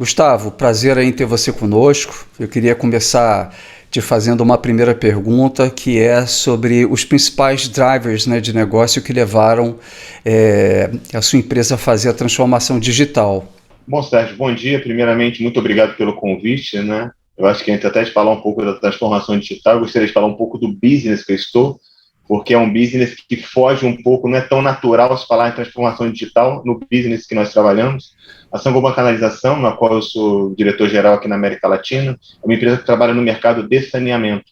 Gustavo, prazer em ter você conosco. Eu queria começar te fazendo uma primeira pergunta, que é sobre os principais drivers, né, de negócio que levaram a sua empresa a fazer a transformação digital. Bom, Sérgio, bom dia. Primeiramente, muito obrigado pelo convite, né? Eu acho que antes até de falar um pouco da transformação digital, eu gostaria de falar um pouco do business que eu estou, porque é um business que foge um pouco, não é tão natural se falar em transformação digital no business que nós trabalhamos. A Saint-Gobain Canalização, na qual eu sou diretor-geral aqui na América Latina, é uma empresa que trabalha no mercado de saneamento.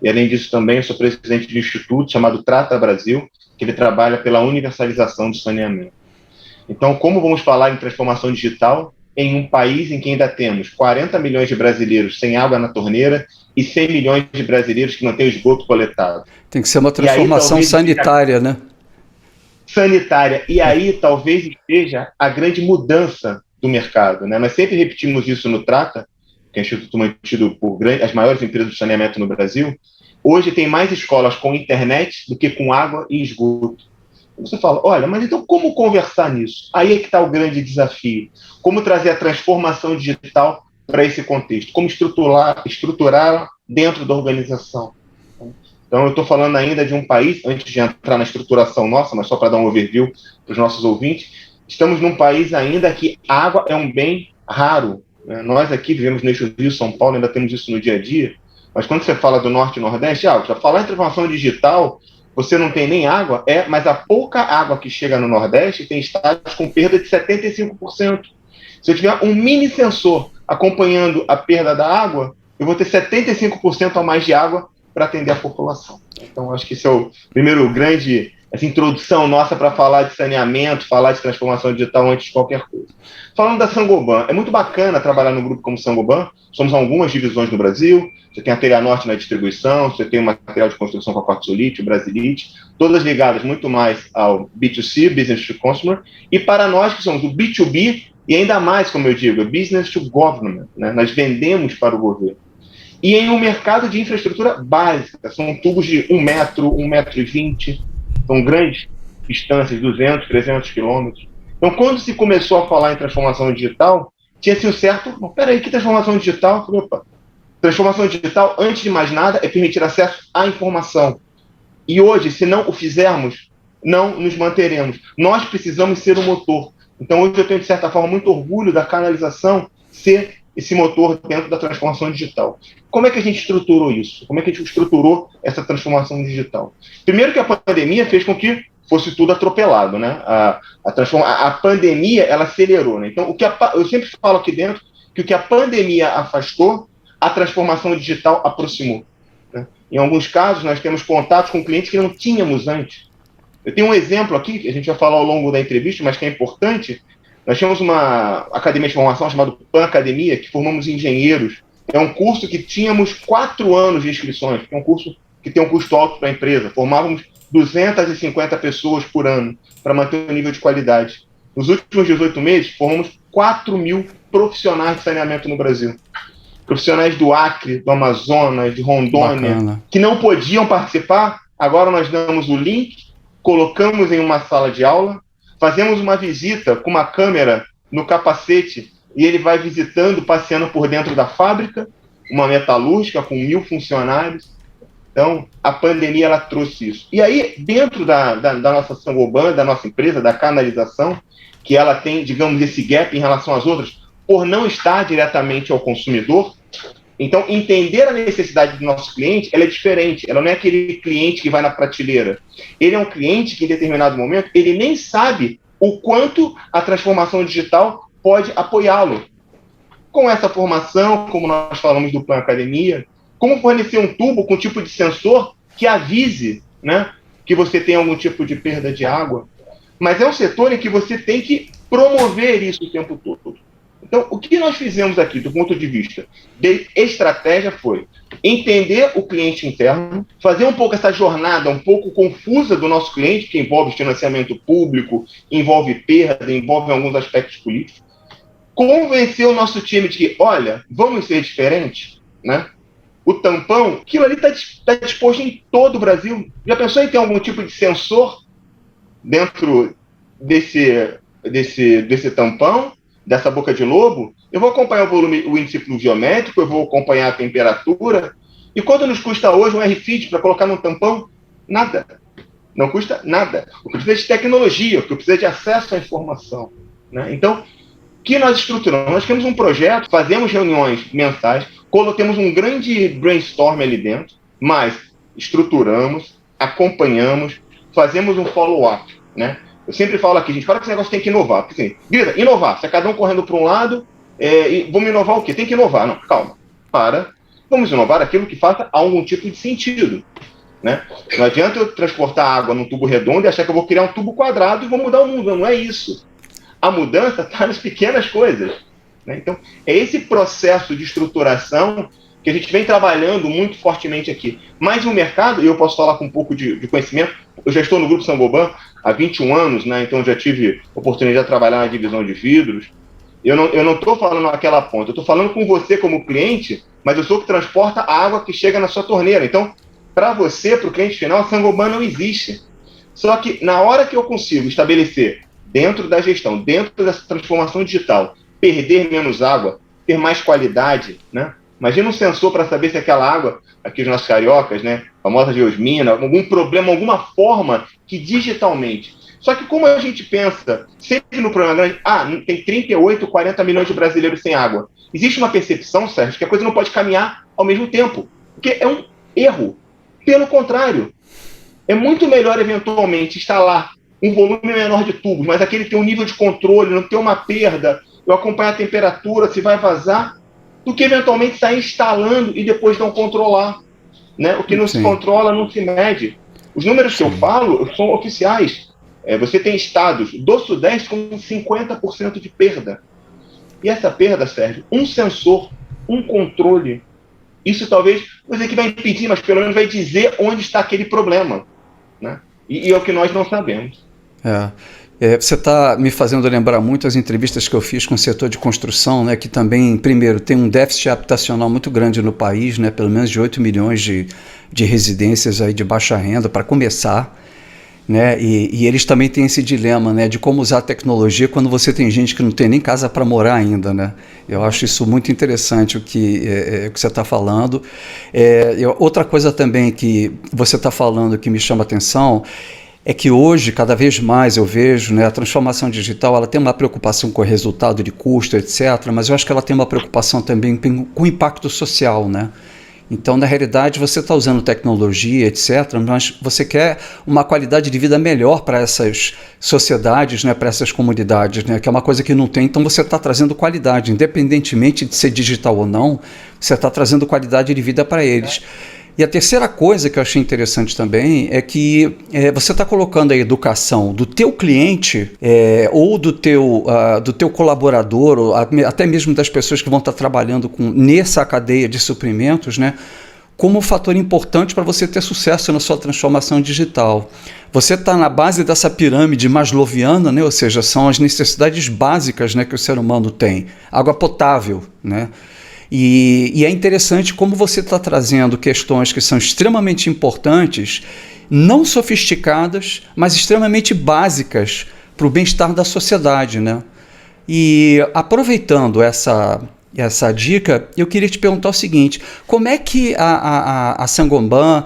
E, além disso, também eu sou presidente de um instituto chamado Trata Brasil, que ele trabalha pela universalização do saneamento. Então, como vamos falar em transformação digital em um país em que ainda temos 40 milhões de brasileiros sem água na torneira e 100 milhões de brasileiros que não têm o esgoto coletado? Tem que ser uma E aí, transformação talvez sanitária, né? sanitária. E aí, talvez esteja a grande mudança do mercado, né? Nós sempre repetimos isso no Trata, que é um instituto mantido por as maiores empresas de saneamento no Brasil. Hoje tem mais escolas com internet do que com água e esgoto. Você fala, olha, mas então como conversar nisso? Aí é que está o grande desafio. Como trazer a transformação digital para esse contexto? Como estruturar dentro da organização? Então, eu estou falando ainda de um país, antes de entrar na estruturação nossa, mas só para dar um overview para os nossos ouvintes, estamos num país ainda que a água é um bem raro, né? Nós aqui vivemos no eixo Rio-São Paulo, ainda temos isso no dia a dia, mas quando você fala do Norte e Nordeste, já falar em transformação digital, você não tem nem água, mas a pouca água que chega no Nordeste tem estados com perda de 75%. Se eu tiver um mini sensor acompanhando a perda da água, eu vou ter 75% a mais de água para atender a população. Então, acho que esse é o primeiro grande, essa introdução nossa para falar de saneamento, falar de transformação digital antes de qualquer coisa. Falando da Saint-Gobain, é muito bacana trabalhar no grupo como Saint-Gobain, somos algumas divisões no Brasil, você tem a Telha Norte na distribuição, você tem o material de construção com a Quartzolite, o Brasilite, todas ligadas muito mais ao B2C, Business to Consumer, e para nós que somos o B2B, e ainda mais, como eu digo, Business to Government, né? Nós vendemos para o governo. E em um mercado de infraestrutura básica, são tubos de 1 metro, 1,20 m, são grandes distâncias, 200, 300 quilômetros. Então, quando se começou a falar em transformação digital, tinha-se um certo, peraí, que transformação digital? Falei, opa, transformação digital, antes de mais nada, é permitir acesso à informação. E hoje, se não o fizermos, não nos manteremos. Nós precisamos ser o motor. Então, hoje eu tenho, de certa forma, muito orgulho da canalização ser esse motor dentro da transformação digital. Como é que a gente estruturou isso? Como é que a gente estruturou essa transformação digital? Primeiro que a pandemia fez com que fosse tudo atropelado, né? A pandemia, ela acelerou, né? Então, eu sempre falo aqui dentro que o que a pandemia afastou, a transformação digital aproximou, né? Em alguns casos, nós temos contatos com clientes que não tínhamos antes. Eu tenho um exemplo aqui, que a gente vai falar ao longo da entrevista, mas que é importante. Nós tínhamos uma academia de formação chamada Pan Academia, que formamos engenheiros. É um curso que tínhamos 4 anos de inscrições, é um curso que tem um custo alto para a empresa. Formávamos 250 pessoas por ano para manter o nível de qualidade. Nos últimos 18 meses, formamos 4.000 profissionais de saneamento no Brasil. Profissionais do Acre, do Amazonas, de Rondônia, Bacana. que não podiam participar. Agora nós damos o link, colocamos em uma sala de aula, fazemos uma visita com uma câmera no capacete e ele vai visitando, passeando por dentro da fábrica, uma metalúrgica com 1.000 funcionários. Então, a pandemia ela trouxe isso. E aí, dentro da nossa Saint-Gobain, da nossa empresa, da canalização, que ela tem, digamos, esse gap em relação às outras, por não estar diretamente ao consumidor, então, entender a necessidade do nosso cliente, ela é diferente. Ela não é aquele cliente que vai na prateleira. Ele é um cliente que, em determinado momento, ele nem sabe o quanto a transformação digital pode apoiá-lo. Com essa formação, como nós falamos do Plano Academia, como fornecer um tubo com tipo de sensor que avise, né, que você tem algum tipo de perda de água. Mas é um setor em que você tem que promover isso o tempo todo. Então, o que nós fizemos aqui, do ponto de vista de estratégia, foi entender o cliente interno, fazer um pouco essa jornada um pouco confusa do nosso cliente, que envolve financiamento público, envolve perda, envolve alguns aspectos políticos, convencer o nosso time de que, olha, vamos ser diferentes, né? O tampão, aquilo ali está disposto em todo o Brasil. Já pensou em ter algum tipo de sensor dentro desse tampão, dessa boca de lobo? Eu vou acompanhar o volume, o índice pluviométrico, eu vou acompanhar a temperatura. E quanto nos custa hoje um RFID para colocar num tampão? Nada. Não custa nada. O que precisa é de tecnologia, o que precisa é de acesso à informação. Né? Então, o que nós estruturamos? Nós temos um projeto, fazemos reuniões mensais, temos um grande brainstorm ali dentro, mas estruturamos, acompanhamos, fazemos um follow-up. Né? Eu sempre falo aqui, gente, fala que esse negócio tem que inovar. Porque assim, Grita, inovar. Se é cada um correndo para um lado, e vamos inovar o quê? Tem que inovar. Não, calma. Vamos inovar aquilo que faça algum tipo de sentido. Né? Não adianta eu transportar água num tubo redondo e achar que eu vou criar um tubo quadrado e vou mudar o mundo. Não é isso. A mudança está nas pequenas coisas. Né? Então, é esse processo de estruturação que a gente vem trabalhando muito fortemente aqui. Mas o mercado, e eu posso falar com um pouco de conhecimento, eu já estou no Grupo Saint-Gobain há 21 anos, né? Então já tive oportunidade de trabalhar na divisão de vidros. Eu não estou falando naquela ponta, eu estou falando com você como cliente, mas eu sou o que transporta a água que chega na sua torneira. Então, para você, para o cliente final, a Saint-Gobain não existe. Só que na hora que eu consigo estabelecer, dentro da gestão, dentro dessa transformação digital, perder menos água, ter mais qualidade, né? Imagina um sensor para saber se aquela água, aqui os nossos cariocas, né, famosa geosmina, algum problema, alguma forma que digitalmente. Só que como a gente pensa sempre no problema grande, tem 38, 40 milhões de brasileiros sem água. Existe uma percepção, Sérgio, que a coisa não pode caminhar ao mesmo tempo, porque é um erro. Pelo contrário, é muito melhor eventualmente instalar um volume menor de tubos, mas aquele tem um nível de controle, não tem uma perda, eu acompanhar a temperatura, se vai vazar, do que eventualmente sair instalando e depois não controlar. Né? O que não se controla não se mede. Os números que eu falo são oficiais. Você tem estados do Sudeste com 50% de perda. E essa perda, Sérgio, um sensor, um controle, isso talvez, vou dizer que vai impedir, mas pelo menos vai dizer onde está aquele problema. Né? E é o que nós não sabemos. Você está me fazendo lembrar muito as entrevistas que eu fiz com o setor de construção, né, que também, primeiro, tem um déficit habitacional muito grande no país, né, pelo menos de 8 milhões de residências aí de baixa renda, para começar. Né, e eles também têm esse dilema, né, de como usar a tecnologia quando você tem gente que não tem nem casa para morar ainda. Né? Eu acho isso muito interessante o que você está falando. Outra coisa também que você está falando que me chama a atenção é que hoje, cada vez mais eu vejo, né, a transformação digital, ela tem uma preocupação com o resultado de custo, etc., mas eu acho que ela tem uma preocupação também com o impacto social, né? Então, na realidade, você está usando tecnologia, etc., mas você quer uma qualidade de vida melhor para essas sociedades, né, para essas comunidades, né, que é uma coisa que não tem. Então, você está trazendo qualidade, independentemente de ser digital ou não, você está trazendo qualidade de vida para eles. E a terceira coisa que eu achei interessante também é que você está colocando a educação do teu cliente ou do teu colaborador, ou até mesmo das pessoas que vão estar trabalhando nessa cadeia de suprimentos, né, como um fator importante para você ter sucesso na sua transformação digital. Você está na base dessa pirâmide maslowiana, né, ou seja, são as necessidades básicas, né, que o ser humano tem. Água potável, né? E é interessante como você está trazendo questões que são extremamente importantes, não sofisticadas, mas extremamente básicas para o bem-estar da sociedade, né? E aproveitando essa dica, eu queria te perguntar o seguinte: como é que a Saint-Gobain,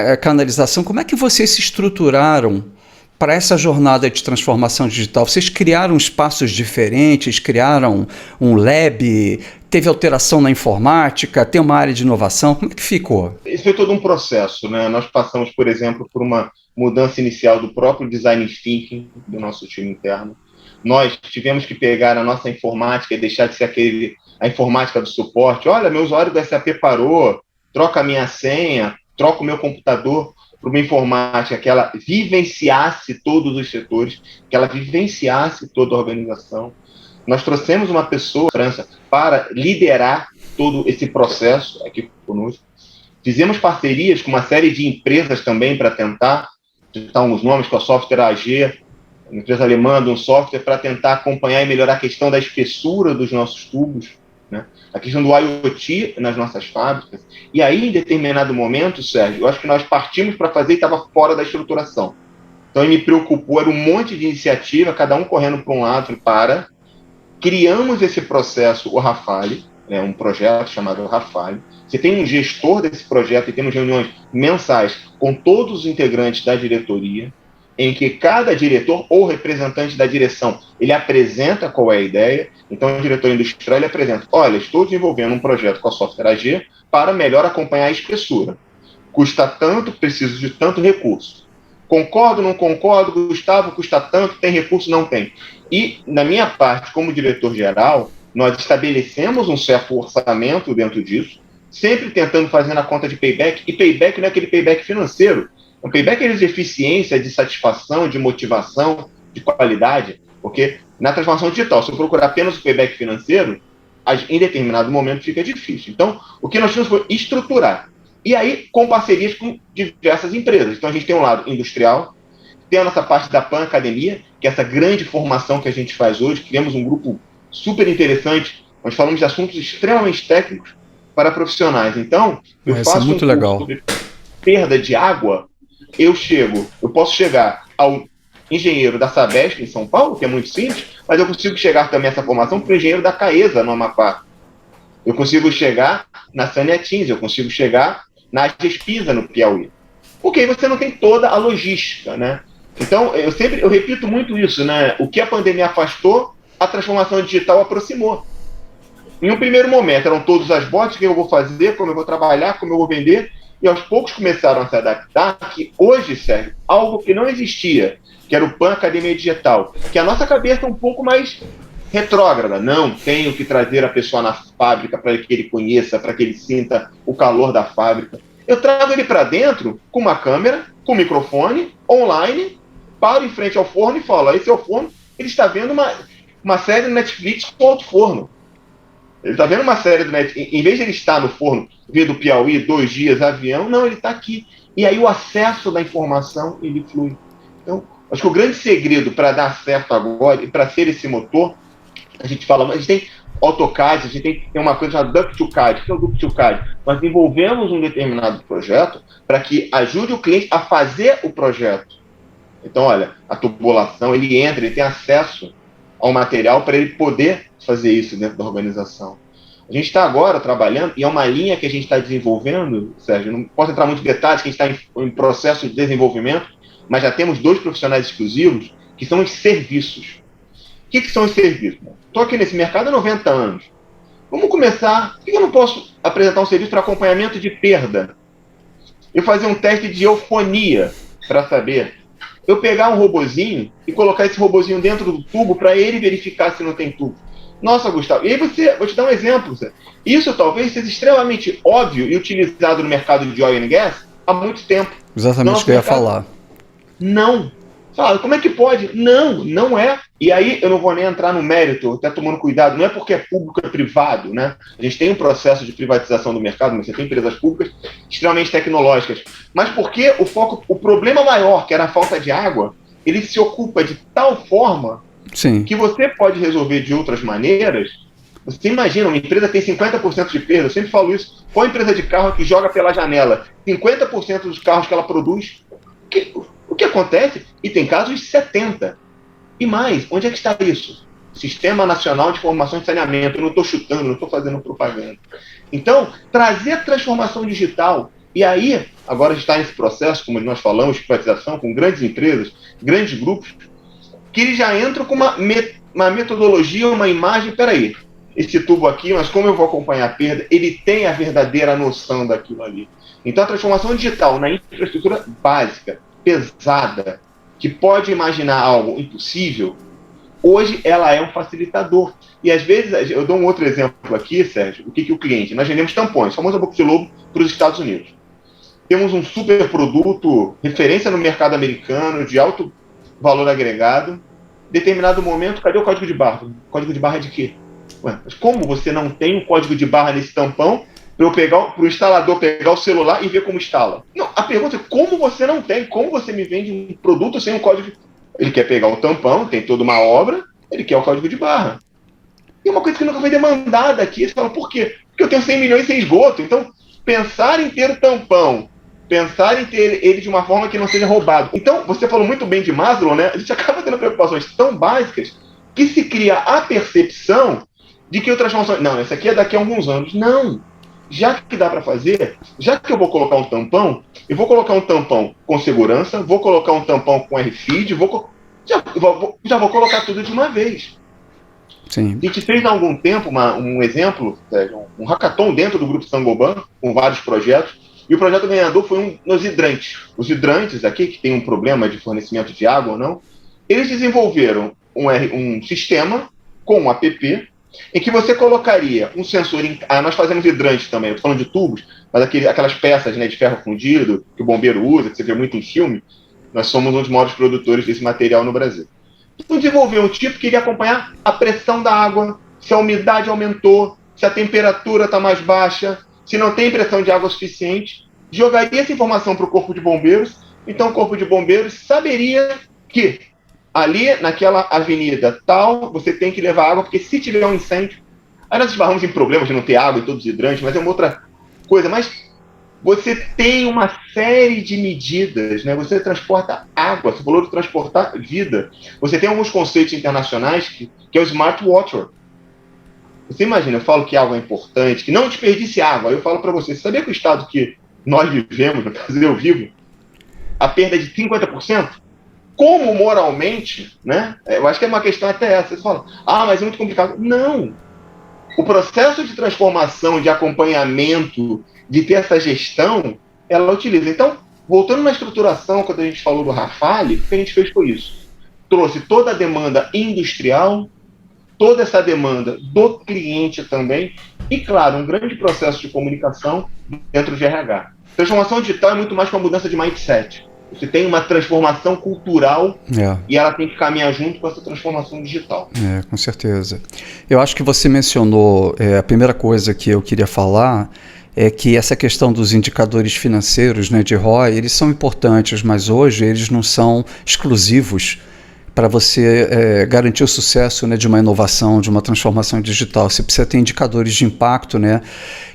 a canalização, como é que vocês se estruturaram para essa jornada de transformação digital? Vocês criaram espaços diferentes, criaram um lab, teve alteração na informática, tem uma área de inovação, como é que ficou? Isso foi todo um processo, né? Nós passamos, por exemplo, por uma mudança inicial do próprio design thinking do nosso time interno. Nós tivemos que pegar a nossa informática e deixar de ser a informática do suporte. Olha, meu usuário do SAP parou, troca a minha senha, troca o meu computador, para uma informática que ela vivenciasse todos os setores, que ela vivenciasse toda a organização. Nós trouxemos uma pessoa, França, para liderar todo esse processo aqui conosco. Fizemos parcerias com uma série de empresas também para tentar, citar uns nomes, com a Software AG, uma empresa alemã de um software para tentar acompanhar e melhorar a questão da espessura dos nossos tubos, né? A questão do IoT nas nossas fábricas. E aí, em determinado momento, Sérgio, eu acho que nós partimos para fazer e estava fora da estruturação. Então, me preocupou, era um monte de iniciativa, cada um correndo para um lado, criamos esse processo, o Rafale, né, um projeto chamado Rafale. Você tem um gestor desse projeto e temos reuniões mensais com todos os integrantes da diretoria, em que cada diretor ou representante da direção, ele apresenta qual é a ideia. Então, o diretor industrial ele apresenta, olha, estou desenvolvendo um projeto com a Software AG para melhor acompanhar a espessura. Custa tanto, preciso de tanto recurso. Concordo, não concordo, Gustavo, custa tanto, tem recurso, não tem. E, na minha parte, como diretor-geral, nós estabelecemos um certo orçamento dentro disso, sempre tentando fazer na conta de payback, e payback não é aquele payback financeiro, é um payback de eficiência, de satisfação, de motivação, de qualidade, porque na transformação digital, se eu procurar apenas o payback financeiro, em determinado momento fica difícil. Então, o que nós tínhamos foi estruturar. E aí, com parcerias com diversas empresas. Então, a gente tem um lado industrial, tem a nossa parte da PAN Academia, que é essa grande formação que a gente faz hoje. Criamos um grupo super interessante, onde falamos de assuntos extremamente técnicos para profissionais. Então, eu faço muito um legal. curso sobre perda de água, eu posso chegar ao engenheiro da Sabesp em São Paulo, que é muito simples, mas eu consigo chegar também essa formação para o engenheiro da Caesa, no Amapá. Eu consigo chegar na Saneatins, eu consigo chegar na Gespisa, no Piauí. Porque aí você não tem toda a logística, né? Então, eu repito muito isso, né? O que a pandemia afastou, a transformação digital aproximou. Em um primeiro momento, eram todos as bots, o que eu vou fazer, como eu vou trabalhar, como eu vou vender, e aos poucos começaram a se adaptar, que hoje, Sérgio, algo que não existia, que era o PAN Academia Digital, que a nossa cabeça é um pouco mais retrógrada. Não, tenho que trazer a pessoa na fábrica para que ele conheça, para que ele sinta o calor da fábrica. Eu trago ele para dentro com uma câmera, com um microfone, online, paro em frente ao forno e falo, esse é o forno, ele está vendo uma série do Netflix com outro forno. Ele está vendo uma série do Netflix, em vez de ele estar no forno, vir do Piauí, 2 dias, avião, não, ele está aqui. E aí o acesso da informação, ele flui. Então, acho que o grande segredo para dar certo agora, e para ser esse motor, a gente tem AutoCAD, a gente tem uma coisa chamada Duck2CAD. O que é o Duck2CAD? Nós desenvolvemos um determinado projeto para que ajude o cliente a fazer o projeto. Então, olha, a tubulação, ele entra, ele tem acesso ao material para ele poder fazer isso dentro da organização. A gente está agora trabalhando, e é uma linha que a gente está desenvolvendo, Sérgio, não posso entrar muito em detalhes, que a gente está em processo de desenvolvimento, mas já temos 2 profissionais exclusivos, que são os serviços. O que são os serviços? Estou aqui nesse mercado há 90 anos. Vamos começar. Por que eu não posso apresentar um serviço para acompanhamento de perda? Eu fazer um teste de eufonia para saber. Eu pegar um robozinho e colocar esse robozinho dentro do tubo para ele verificar se não tem tubo. Nossa, Gustavo. E aí vou te dar um exemplo. Isso talvez seja extremamente óbvio e utilizado no mercado de oil and gas há muito tempo. Exatamente o que eu ia falar. Não. Fala, como é que pode? Não, não é. E aí eu não vou nem entrar no mérito, até tomando cuidado, não é porque é público, é privado, né? A gente tem um processo de privatização do mercado, mas você tem empresas públicas extremamente tecnológicas. Mas porque o problema maior, que era a falta de água, ele se ocupa de tal forma Sim. que você pode resolver de outras maneiras. Você imagina, uma empresa tem 50% de perda, eu sempre falo isso. Qual empresa de carro que joga pela janela 50% dos carros que ela produz? O que acontece? E tem casos de 70%. E mais, onde é que está isso? Sistema Nacional de Informação e Saneamento. Eu não estou chutando, não estou fazendo propaganda. Então, trazer a transformação digital. E aí, agora a gente está nesse processo, como nós falamos, de privatização, com grandes empresas, grandes grupos, que eles já entram com uma metodologia, uma imagem. Peraí, esse tubo aqui, mas como eu vou acompanhar a perda, ele tem a verdadeira noção daquilo ali. Então, a transformação digital na infraestrutura básica, pesada, que pode imaginar algo impossível, hoje ela é um facilitador. E às vezes, eu dou um outro exemplo aqui, Sérgio, o que o cliente, nós vendemos tampões, famosa boca de lobo para os Estados Unidos. Temos um super produto, referência no mercado americano, de alto valor agregado. Em determinado momento, cadê o código de barra? Código de barra de quê? Ué, mas como você não tem um código de barra nesse tampão para o instalador pegar o celular e ver como instala? Não, a pergunta é como você não tem, como você me vende um produto sem um código de... Ele quer pegar o tampão, tem toda uma obra, ele quer o código de barra. E uma coisa que nunca foi demandada aqui, você fala, por quê? Porque eu tenho 100 milhões sem esgoto, então pensar em ter o tampão, pensar em ter ele de uma forma que não seja roubado. Então, você falou muito bem de Maslow, né? A gente acaba tendo preocupações tão básicas que se cria a percepção de que o transformação... Não, essa aqui é daqui a alguns anos. Não. Já que dá para fazer, já que eu vou colocar um tampão, eu vou colocar um tampão com segurança, vou colocar um tampão com RFID, já vou colocar tudo de uma vez. Sim. A gente fez há algum tempo um exemplo, um hackathon dentro do Grupo Saint-Gobain, com vários projetos, e o projeto ganhador foi nos hidrantes. Os hidrantes aqui, que tem um problema de fornecimento de água ou não, eles desenvolveram um sistema com um app em que você colocaria um sensor... nós fazemos hidrantes também, eu estou falando de tubos, mas aquelas peças, né, de ferro fundido que o bombeiro usa, que você vê muito em filme, nós somos um dos maiores produtores desse material no Brasil. Então desenvolveu um tipo que iria acompanhar a pressão da água, se a umidade aumentou, se a temperatura está mais baixa, se não tem pressão de água suficiente, jogaria essa informação para o Corpo de Bombeiros, então o Corpo de Bombeiros saberia que ali naquela avenida tal, você tem que levar água, porque se tiver um incêndio, aí nós esbarramos em problemas de não ter água em todos os hidrantes, mas é uma outra coisa, mas você tem uma série de medidas, né? Você transporta água, você falou de transportar vida. Você tem alguns conceitos internacionais que é o Smart Water. Você imagina, eu falo que água é importante, que não desperdice água. Eu falo para você sabia que o estado que nós vivemos, no caso eu vivo, a perda é de 50%? Como moralmente, né? Eu acho que é uma questão até essa. Você fala, mas é muito complicado. Não. O processo de transformação, de acompanhamento, de ter essa gestão, ela utiliza. Então, voltando na estruturação, quando a gente falou do Rafale, o que a gente fez foi isso. Trouxe toda a demanda industrial, toda essa demanda do cliente também, e, claro, um grande processo de comunicação dentro de RH. Transformação digital é muito mais que uma mudança de mindset. Você tem uma transformação cultural e ela tem que caminhar junto com essa transformação digital. Com certeza. Eu acho que você mencionou, a primeira coisa que eu queria falar é que essa questão dos indicadores financeiros, né, de ROI, eles são importantes, mas hoje eles não são exclusivos para você garantir o sucesso, né, de uma inovação, de uma transformação digital. Você precisa ter indicadores de impacto, né,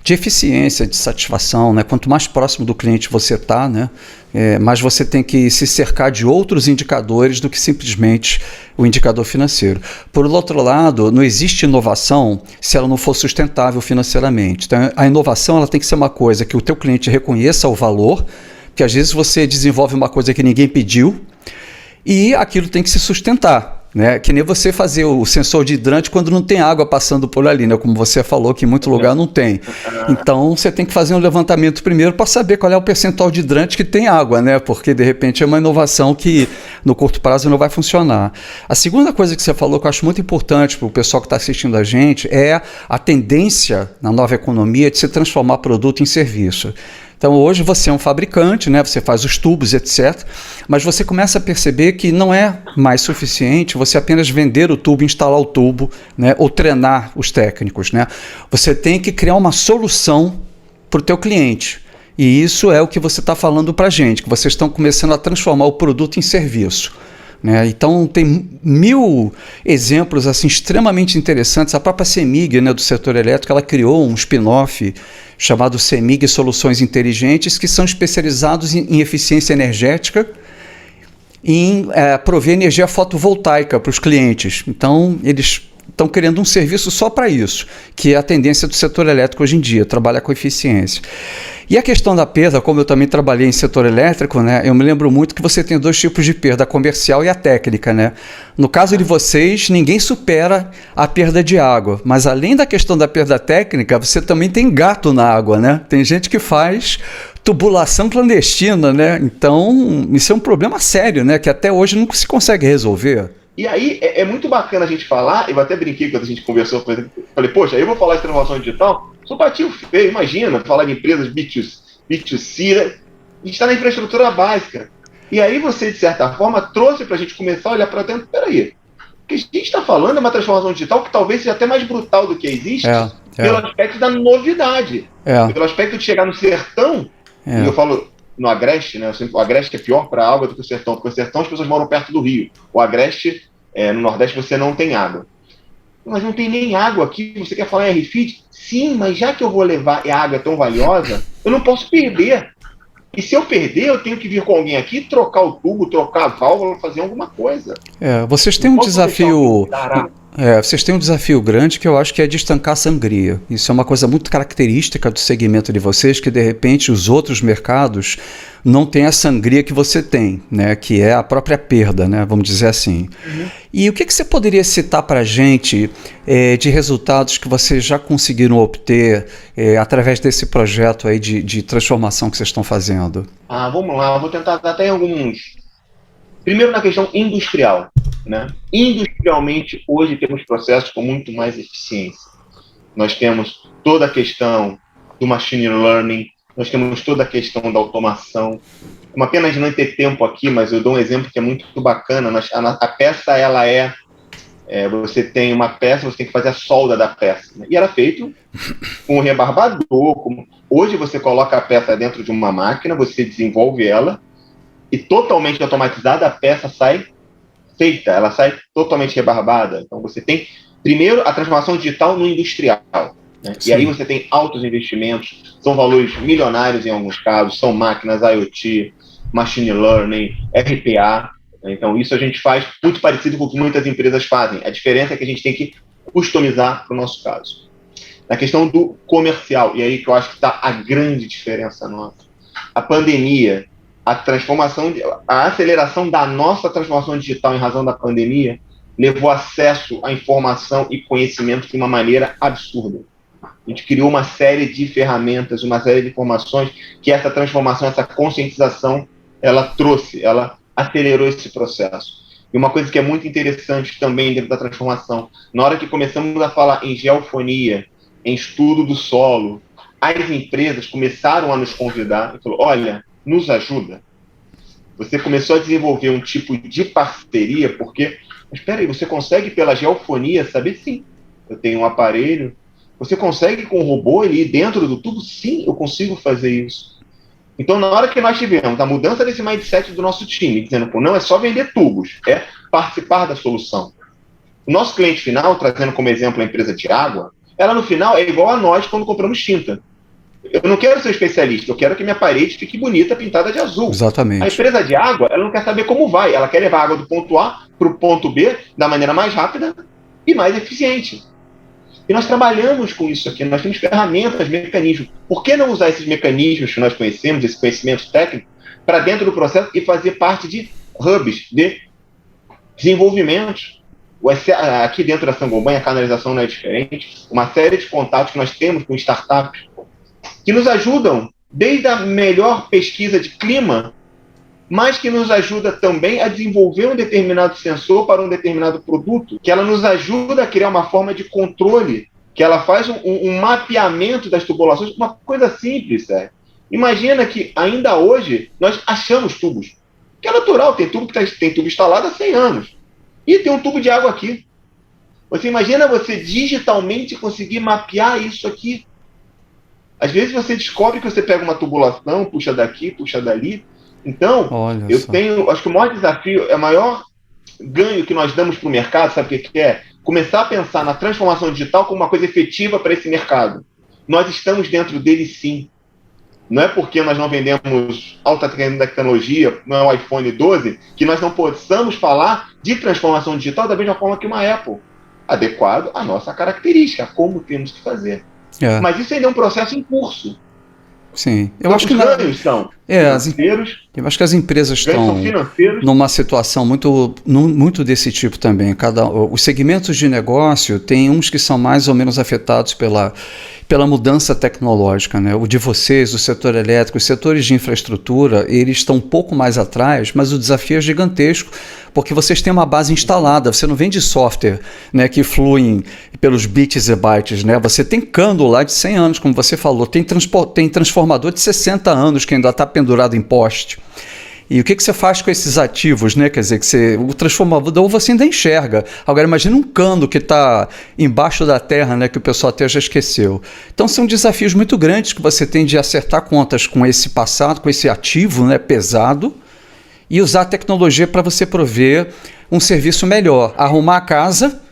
de eficiência, de satisfação, né? Quanto mais próximo do cliente você está, né, mais você tem que se cercar de outros indicadores do que simplesmente o indicador financeiro. Por outro lado, não existe inovação se ela não for sustentável financeiramente. Então, a inovação ela tem que ser uma coisa que o teu cliente reconheça o valor, que às vezes você desenvolve uma coisa que ninguém pediu, e aquilo tem que se sustentar, né? Que nem você fazer o sensor de hidrante quando não tem água passando por ali, né? Como você falou que em muito lugar não tem. Então você tem que fazer um levantamento primeiro para saber qual é o percentual de hidrante que tem água, né? Porque de repente é uma inovação que no curto prazo não vai funcionar. A segunda coisa que você falou que eu acho muito importante para o pessoal que está assistindo a gente é a tendência na nova economia de se transformar produto em serviço. Então hoje você é um fabricante, né? Você faz os tubos, etc. Mas você começa a perceber que não é mais suficiente você apenas vender o tubo, instalar o tubo, né? Ou treinar os técnicos, né? Você tem que criar uma solução para o teu cliente. E isso é o que você está falando para a gente, que vocês estão começando a transformar o produto em serviço. Né? Então tem 1000 exemplos assim, extremamente interessantes. A própria CEMIG, né, do setor elétrico, ela criou um spin-off chamado CEMIG Soluções Inteligentes, que são especializados em eficiência energética e em prover energia fotovoltaica para os clientes. Então eles estão criando um serviço só para isso, que é a tendência do setor elétrico hoje em dia, trabalhar com eficiência. E a questão da perda, como eu também trabalhei em setor elétrico, né, eu me lembro muito que você tem 2 tipos de perda, a comercial e a técnica. Né? No caso de vocês, ninguém supera a perda de água, mas além da questão da perda técnica, você também tem gato na água. Né? Tem gente que faz tubulação clandestina, né? Então isso é um problema sério, né, que até hoje não se consegue resolver. E aí é muito bacana a gente falar, eu até brinquei quando a gente conversou, falei, poxa, aí eu vou falar de transformação digital, sou patinho feio, imagina, falar de empresas B2C, a gente está na infraestrutura básica. E aí você, de certa forma, trouxe para a gente começar a olhar para dentro, peraí, o que a gente está falando é uma transformação digital que talvez seja até mais brutal do que existe, pelo aspecto da novidade, pelo aspecto de chegar no sertão, e eu falo... no Agreste, né? O Agreste é pior para a água do que o Sertão, porque o Sertão as pessoas moram perto do rio. O Agreste, no Nordeste, você não tem água. Mas não tem nem água aqui, você quer falar em RFID? Sim, mas já que eu vou levar e a água é tão valiosa, eu não posso perder. E se eu perder, eu tenho que vir com alguém aqui, trocar o tubo, trocar a válvula, fazer alguma coisa. Vocês têm vocês têm um desafio grande que eu acho que é de estancar a sangria. Isso é uma coisa muito característica do segmento de vocês, que de repente os outros mercados não têm a sangria que você tem, né? Que é a própria perda, né? Vamos dizer assim. E o que você poderia citar para a gente de resultados que vocês já conseguiram obter através desse projeto aí de transformação que vocês estão fazendo? Vamos lá, eu vou tentar dar até alguns. Primeiro na questão industrial, né? Industrialmente, hoje temos processos com muito mais eficiência. Nós temos toda a questão do machine learning, nós temos toda a questão da automação. Uma pena de não ter tempo aqui, mas eu dou um exemplo que é muito bacana. A peça, ela você tem uma peça, você tem que fazer a solda da peça, né? E era feito com um rebarbador. Hoje você coloca a peça dentro de uma máquina, você desenvolve ela, e totalmente automatizada, a peça sai feita, ela sai totalmente rebarbada. Então você tem, primeiro, a transformação digital no industrial, né? E aí você tem altos investimentos, são valores milionários em alguns casos, são máquinas IoT, machine learning, RPA. Então isso a gente faz muito parecido com o que muitas empresas fazem. A diferença é que a gente tem que customizar para o nosso caso. Na questão do comercial, e aí que eu acho que está a grande diferença nossa. A pandemia, a aceleração da nossa transformação digital em razão da pandemia levou acesso à informação e conhecimento de uma maneira absurda. A gente criou uma série de ferramentas, uma série de informações que essa transformação, essa conscientização, ela trouxe, ela acelerou esse processo. E uma coisa que é muito interessante também dentro da transformação, na hora que começamos a falar em geofonia, em estudo do solo, as empresas começaram a nos convidar e falaram, olha, nos ajuda. Você começou a desenvolver um tipo de parceria, porque, mas espera aí, você consegue pela geofonia saber? Sim, eu tenho um aparelho. Você consegue com o robô ele ir dentro do tubo? Sim, eu consigo fazer isso. Então, na hora que nós tivemos a mudança desse mindset do nosso time, dizendo, pô, não é só vender tubos, é participar da solução. O nosso cliente final, trazendo como exemplo a empresa de água, ela no final é igual a nós quando compramos tinta. Eu não quero ser especialista, eu quero que minha parede fique bonita, pintada de azul. Exatamente. A empresa de água, ela não quer saber como vai, ela quer levar a água do ponto A para o ponto B da maneira mais rápida e mais eficiente. E nós trabalhamos com isso aqui, nós temos ferramentas, mecanismos. Por que não usar esses mecanismos que nós conhecemos, esse conhecimento técnico, para dentro do processo e fazer parte de hubs de desenvolvimento? Aqui dentro da Saint-Gobain, a canalização não é diferente. Uma série de contatos que nós temos com startups que nos ajudam desde a melhor pesquisa de clima, mas que nos ajuda também a desenvolver um determinado sensor para um determinado produto, que ela nos ajuda a criar uma forma de controle, que ela faz um mapeamento das tubulações, uma coisa simples, sério. Imagina que ainda hoje nós achamos tubos, que é natural, tem tubo instalado há 100 anos, e tem um tubo de água aqui. Você imagina você digitalmente conseguir mapear isso aqui. Às vezes você descobre que você pega uma tubulação, puxa daqui, puxa dali. Então, acho que o maior desafio, o maior ganho que nós damos para o mercado, sabe o que é? Começar a pensar na transformação digital como uma coisa efetiva para esse mercado. Nós estamos dentro dele sim. Não é porque nós não vendemos alta tecnologia, não é o iPhone 12, que nós não possamos falar de transformação digital da mesma forma que uma Apple. Adequado à nossa característica, como temos que fazer. Mas isso ainda é um processo em curso. Sim, eu acho que os ganhos são financeiros. Eu acho que as empresas estão numa situação muito desse tipo também. Os segmentos de negócio tem uns que são mais ou menos afetados pela mudança tecnológica, né? O de vocês, o setor elétrico, os setores de infraestrutura, eles estão um pouco mais atrás, mas o desafio é gigantesco, porque vocês têm uma base instalada, você não vende software, né, que flui pelos bits e bytes, né? Você tem cano lá de 100 anos, como você falou, tem transformador de 60 anos que ainda está pendurado em poste. E o que você faz com esses ativos, né? Quer dizer, o transformador você ainda enxerga. Agora, imagina um cano que está embaixo da terra, né? Que o pessoal até já esqueceu. Então, são desafios muito grandes que você tem de acertar contas com esse passado, com esse ativo, né, pesado, e usar a tecnologia para você prover um serviço melhor, arrumar a casa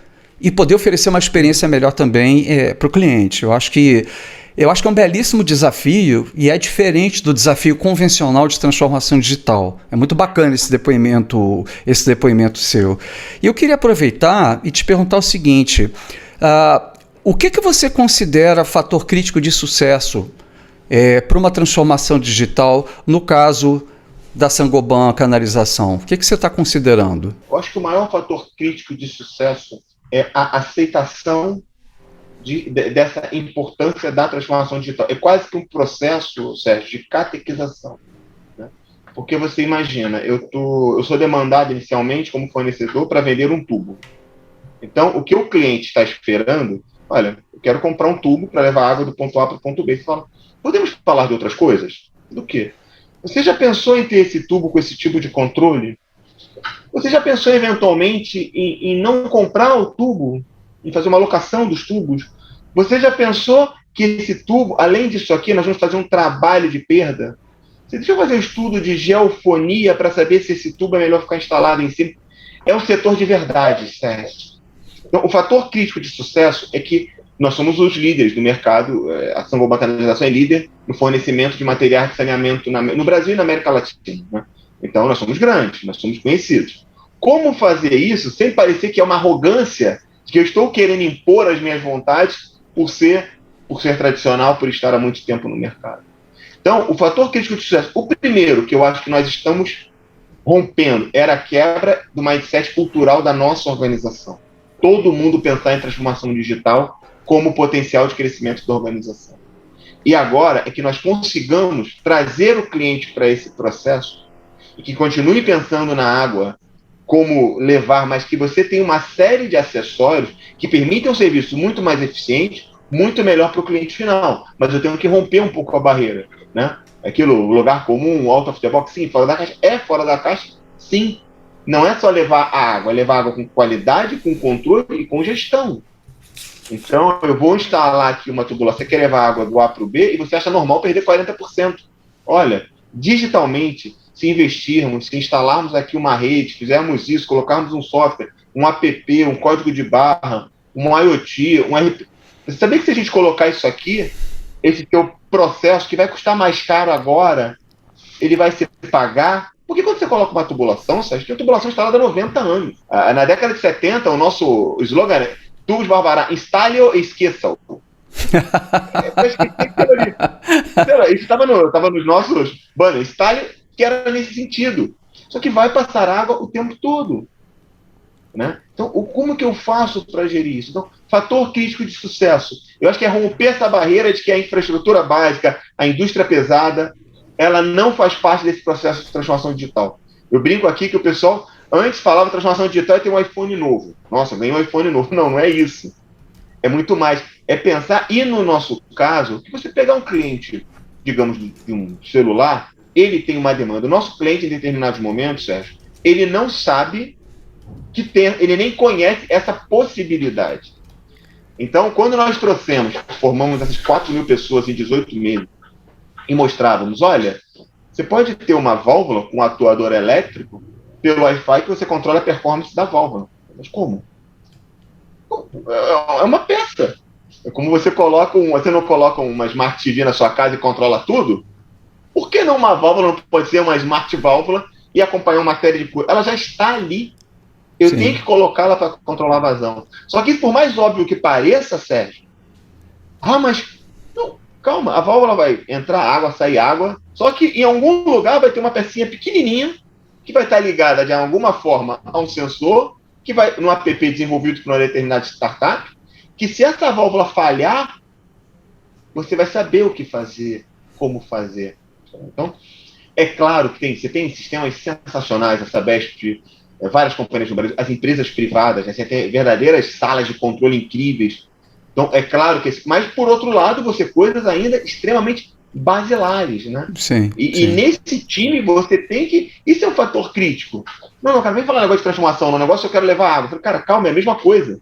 e poder oferecer uma experiência melhor também para o cliente. Eu acho que Eu acho que é um belíssimo desafio e é diferente do desafio convencional de transformação digital. É muito bacana esse depoimento seu. E eu queria aproveitar e te perguntar o seguinte, o que você considera fator crítico de sucesso para uma transformação digital, no caso da Saint-Gobain Canalização? O que você está considerando? Eu acho que o maior fator crítico de sucesso é a aceitação dessa importância da transformação digital. É quase que um processo, Sérgio, de catequização. Né? Porque você imagina, eu sou demandado inicialmente como fornecedor para vender um tubo. Então, o que o cliente está esperando, olha, eu quero comprar um tubo para levar água do ponto A para o ponto B. Você fala, podemos falar de outras coisas? Do quê? Você já pensou em ter esse tubo com esse tipo de controle? Você já pensou eventualmente em não comprar o tubo, em fazer uma locação dos tubos? Você já pensou que esse tubo, além disso aqui, nós vamos fazer um trabalho de perda? Você deixa eu fazer um estudo de geofonia para saber se esse tubo é melhor ficar instalado em cima? É um setor de verdade, Sérgio. Então, o fator crítico de sucesso é que nós somos os líderes do mercado, a Saint-Gobain Canalização é líder no fornecimento de materiais de saneamento no Brasil e na América Latina. Né? Então, nós somos grandes, nós somos conhecidos. Como fazer isso sem parecer que é uma arrogância, que eu estou querendo impor as minhas vontades por ser tradicional, por estar há muito tempo no mercado? Então, o fator crítico de sucesso, o primeiro que eu acho que nós estamos rompendo, era a quebra do mindset cultural da nossa organização. Todo mundo pensar em transformação digital como potencial de crescimento da organização. E agora é que nós consigamos trazer o cliente para esse processo e que continue pensando na água como levar, mas que você tenha uma série de acessórios que permitem um serviço muito mais eficiente, muito melhor para o cliente final. Mas eu tenho que romper um pouco a barreira. Né? Aquilo, lugar comum, out of the box, sim, fora da caixa. É fora da caixa, sim. Não é só levar a água, é levar água com qualidade, com controle e com gestão. Então, eu vou instalar aqui uma tubulação, você quer levar água do A para o B e você acha normal perder 40%. Olha, digitalmente, se investirmos, se instalarmos aqui uma rede, fizermos isso, colocarmos um software, um app, um código de barra, um IoT, um RP... Você sabia que se a gente colocar isso aqui, esse teu processo, que vai custar mais caro agora, ele vai se pagar? Porque quando você coloca uma tubulação, Sérgio, tem uma tubulação instalada há 90 anos. Na década de 70, o nosso slogan é Tubos Barbará, instale-o e esqueça-o. Isso estava nos nossos banners, instale, que era nesse sentido. Só que vai passar água o tempo todo. Né? Então, como que eu faço para gerir isso? Então, fator crítico de sucesso. Eu acho que é romper essa barreira de que a infraestrutura básica, a indústria pesada, ela não faz parte desse processo de transformação digital. Eu brinco aqui que o pessoal antes falava transformação digital e tem um iPhone novo. Nossa, ganhei um iPhone novo. Não, não é isso. É muito mais. É pensar, e no nosso caso, que você pegar um cliente, digamos, de um celular, ele tem uma demanda. O nosso cliente, em determinados momentos, Sérgio, ele não sabe que tem, ele nem conhece essa possibilidade. Então, quando nós formamos essas 4.000 pessoas em 18 meses, e mostrávamos, olha, você pode ter uma válvula com um atuador elétrico pelo Wi-Fi que você controla a performance da válvula. Mas como? É uma peça. É como você não coloca uma Smart TV na sua casa e controla tudo? Por que não uma válvula não pode ser uma Smart válvula e acompanhar uma série de coisas? Ela já está ali. Eu Sim. tenho que colocá-la para controlar a vazão. Só que, por mais óbvio que pareça, Sérgio, mas não, calma, a válvula vai entrar água, sair água, só que em algum lugar vai ter uma pecinha pequenininha que vai estar ligada de alguma forma a um sensor, que vai no app desenvolvido por uma determinada startup, que se essa válvula falhar, você vai saber o que fazer, como fazer. Então, é claro que você tem sistemas sensacionais, essa Sabesp, várias companhias no Brasil, as empresas privadas, né? Você tem verdadeiras salas de controle incríveis. Então, é claro que... Mas, por outro lado, você coisas ainda extremamente basilares, né? Sim, e nesse time, você tem que... Isso é um fator crítico. Não, cara, vem falar um negócio de transformação. No negócio eu quero levar água. Eu falei, cara, calma, é a mesma coisa.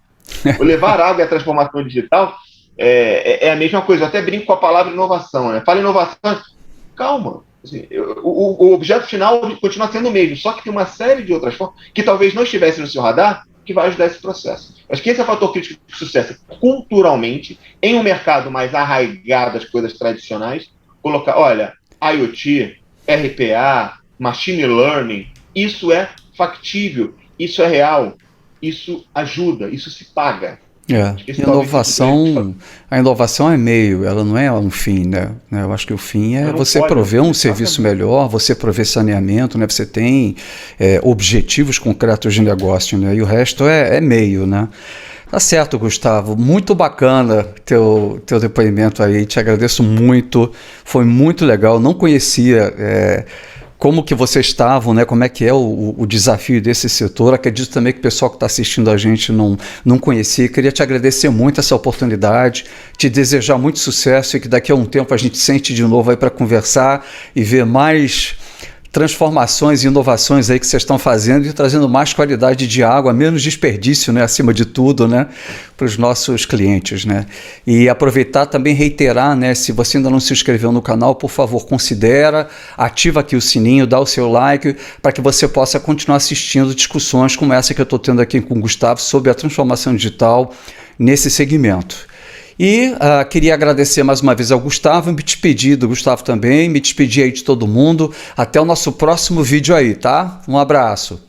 O levar água e a transformação digital é a mesma coisa. Eu até brinco com a palavra inovação, né? Fala inovação, calma. Assim, o objeto final continua sendo o mesmo, só que tem uma série de outras formas que talvez não estivessem no seu radar, que vai ajudar esse processo. Acho que esse é o fator crítico de sucesso. Culturalmente, em um mercado mais arraigado às coisas tradicionais, colocar, olha, IoT, RPA, Machine Learning, isso é factível, isso é real, isso ajuda, isso se paga. A inovação é meio, ela não é um fim, né? Eu acho que o fim é você prover um serviço melhor, você prover saneamento, né? Você tem objetivos concretos de negócio, né? E o resto é meio, né? Tá certo, Gustavo. Muito bacana teu depoimento aí. Te agradeço muito. Foi muito legal. Não conhecia como que vocês estavam, né? Como é que é o desafio desse setor. Acredito também que o pessoal que está assistindo a gente não conhecia. Queria te agradecer muito essa oportunidade, te desejar muito sucesso e que daqui a um tempo a gente sente de novo aí para conversar e ver mais transformações e inovações aí que vocês estão fazendo e trazendo mais qualidade de água, menos desperdício, né, acima de tudo, né, para os nossos clientes, né. E aproveitar também reiterar, né, se você ainda não se inscreveu no canal, por favor, considera, ativa aqui o sininho, dá o seu like, para que você possa continuar assistindo discussões como essa que eu estou tendo aqui com o Gustavo sobre a transformação digital nesse segmento. E queria agradecer mais uma vez ao Gustavo, me despedir do Gustavo também, me despedir aí de todo mundo. Até o nosso próximo vídeo aí, tá? Um abraço.